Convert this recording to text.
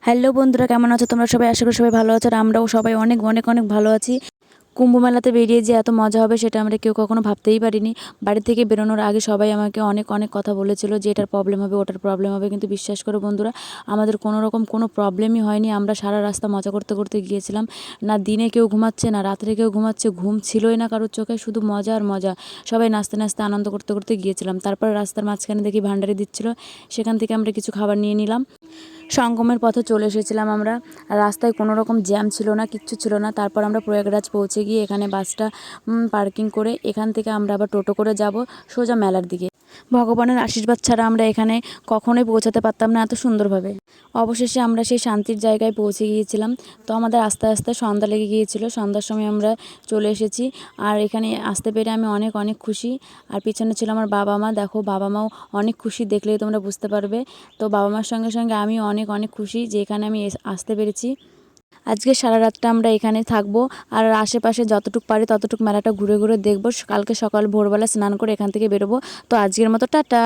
Hello বন্ধুরা, কেমন আছো তোমরা সবাই? আশা করি সবাই ভালো আছো। আর আমরাও সবাই অনেক অনেক অনেক ভালো আছি। কুম্ভ মেলাতে বেরিয়ে যে এত মজা হবে সেটা আমরা কেউ কখনো ভাবতেই পারিনি। বাড়ি থেকে বেরোনোর আগে সবাই আমাকে অনেক অনেক কথা বলেছিল যে এটার প্রবলেম হবে, ওটার প্রবলেম হবে, কিন্তু বিশ্বাস করো বন্ধুরা, আমাদের কোনো রকম কোনো প্রবলেমই হয়নি। আমরা সারা রাস্তা মজা করতে করতে গিয়েছিলাম। না দিনে কেউ ঘুমাচ্ছে, না রাত্রে কেউ ঘুমাচ্ছে, ঘুম ছিলই না কারোর চোখে, শুধু মজা আর মজা। সবাই নাচতে নাচতে আনন্দ করতে করতে গিয়েছিলাম। তারপর রাস্তার মাঝখানে দেখি ভান্ডারি দিচ্ছিল, সেখান থেকে আমরা কিছু খাবার নিয়ে নিলাম। সঙ্গমের পথে চলে এসেছিলাম আমরা। আর রাস্তায় কোনো রকম জ্যাম ছিল না, কিচ্ছু ছিল না। তারপর আমরা প্রয়াগরাজ পৌঁছে গিয়ে এখানে বাসটা পার্কিং করে এখান থেকে আমরা আবার টোটো করে যাব সোজা মেলার দিকে। ভগবানের আশীর্বাদ ছাড়া আমরা এখানে কখনোই পৌঁছাতে পারতাম না এত সুন্দরভাবে। অবশেষে আমরা সেই শান্তির জায়গায় পৌঁছে গিয়েছিলাম। তো আমাদের আস্তে আস্তে সন্ধ্যা লেগে গিয়েছিল, সন্ধ্যার সময় আমরা চলে এসেছি। আর এখানে আসতে পেরে আমি অনেক অনেক খুশি। আর পিছনে ছিল আমার বাবা মা, দেখো বাবা মাও অনেক খুশি, দেখলেই তোমরা বুঝতে পারবে। তো বাবা মার সঙ্গে সঙ্গে আমি অনেক অনেক খুশি যে এখানে আমি আসতে পেরেছি। আজকে সারা রাতটা আমরা এখানে থাকবো। আর আশেপাশে যতটুকু পারি ততটুকু মেলাটা ঘুরে ঘুরে দেখবো। কালকে সকাল ভোরবেলা স্নান করে এখান থেকে বেরোবো। তো আজকের মতো টাটা।